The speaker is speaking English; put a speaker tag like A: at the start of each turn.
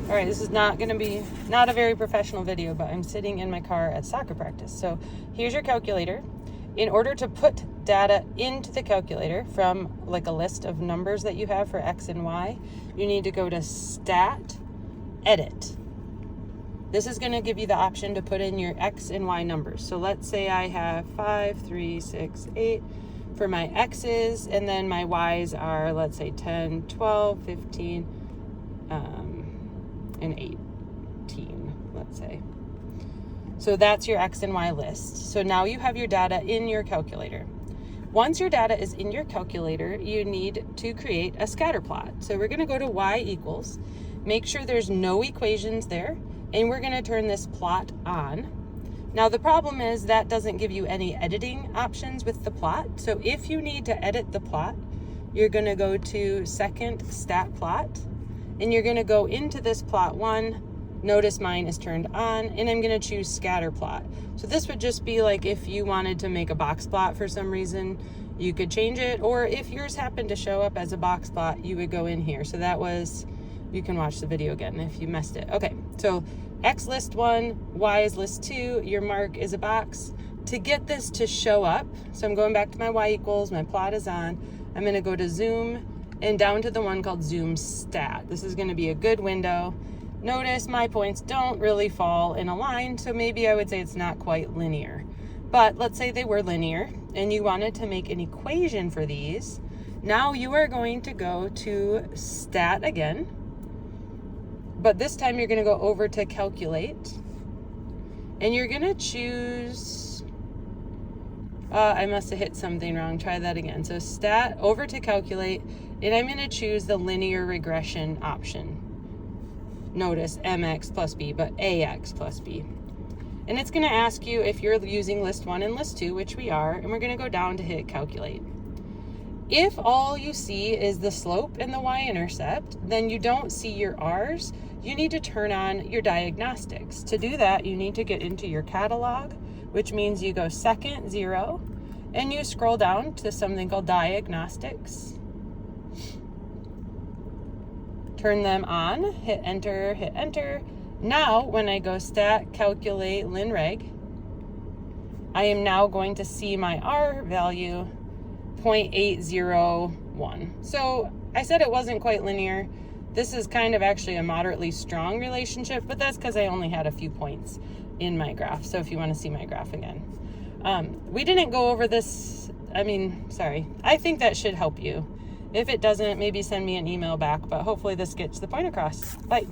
A: All right, this is not going to be, not a very professional video, but I'm sitting in my car at soccer practice. So here's your calculator. In order to put data into the calculator from like a list of numbers that you have for X and Y, you need to go to Stat, Edit. This is going to give you the option to put in your X and Y numbers. So let's say I have 5, 3, 6, 8 for my X's, and then my Y's are, let's say, 10, 12, 15, and 18, let's say. So that's your X and Y list. So now you have your data in your calculator. Once your data is in your calculator, you need to create a scatter plot. So we're going to go to Y equals, make sure there's no equations there, and we're going to turn this plot on. Now the problem is that doesn't give you any editing options with the plot. So if you need to edit the plot, you're going to go to Second Stat Plot, and you're going to go into this plot 1. Notice mine is turned on, and I'm going to choose Scatter Plot. So this would just be like if you wanted to make a box plot for some reason, you could change it, or if yours happened to show up as a box plot, you would go in here. So that was, you can watch the video again if you missed it. Okay, so X list 1, Y is list 2, your mark is a box. To get this to show up, so I'm going back to my Y equals, my plot is on, I'm going to go to Zoom and down to the one called Zoom Stat. This is going to be a good window. Notice my points don't really fall in a line, so maybe I would say it's not quite linear. But let's say they were linear and you wanted to make an equation for these. Now you are going to go to Stat again, but this time you're going to go over to Calculate, and you're going to choose, I must have hit something wrong. Try that again. So Stat, over to Calculate, and I'm going to choose the Linear Regression option. Notice MX plus B, but AX plus B. And it's going to ask you if you're using list 1 and list 2, which we are, and we're going to go down to hit Calculate. If all you see is the slope and the y-intercept, then you don't see your R's. You need to turn on your diagnostics. To do that, you need to get into your catalog, which means you go second 0, and you scroll down to something called diagnostics. Turn them on, hit enter, hit enter. Now, when I go Stat, Calculate, Lin Reg, I am now going to see my R value, 0.801. So I said it wasn't quite linear. This is kind of actually a moderately strong relationship, but that's because I only had a few points in my graph. So if you want to see my graph again. We didn't go over this. I think that should help you. If it doesn't, maybe send me an email back, but hopefully this gets the point across. Bye.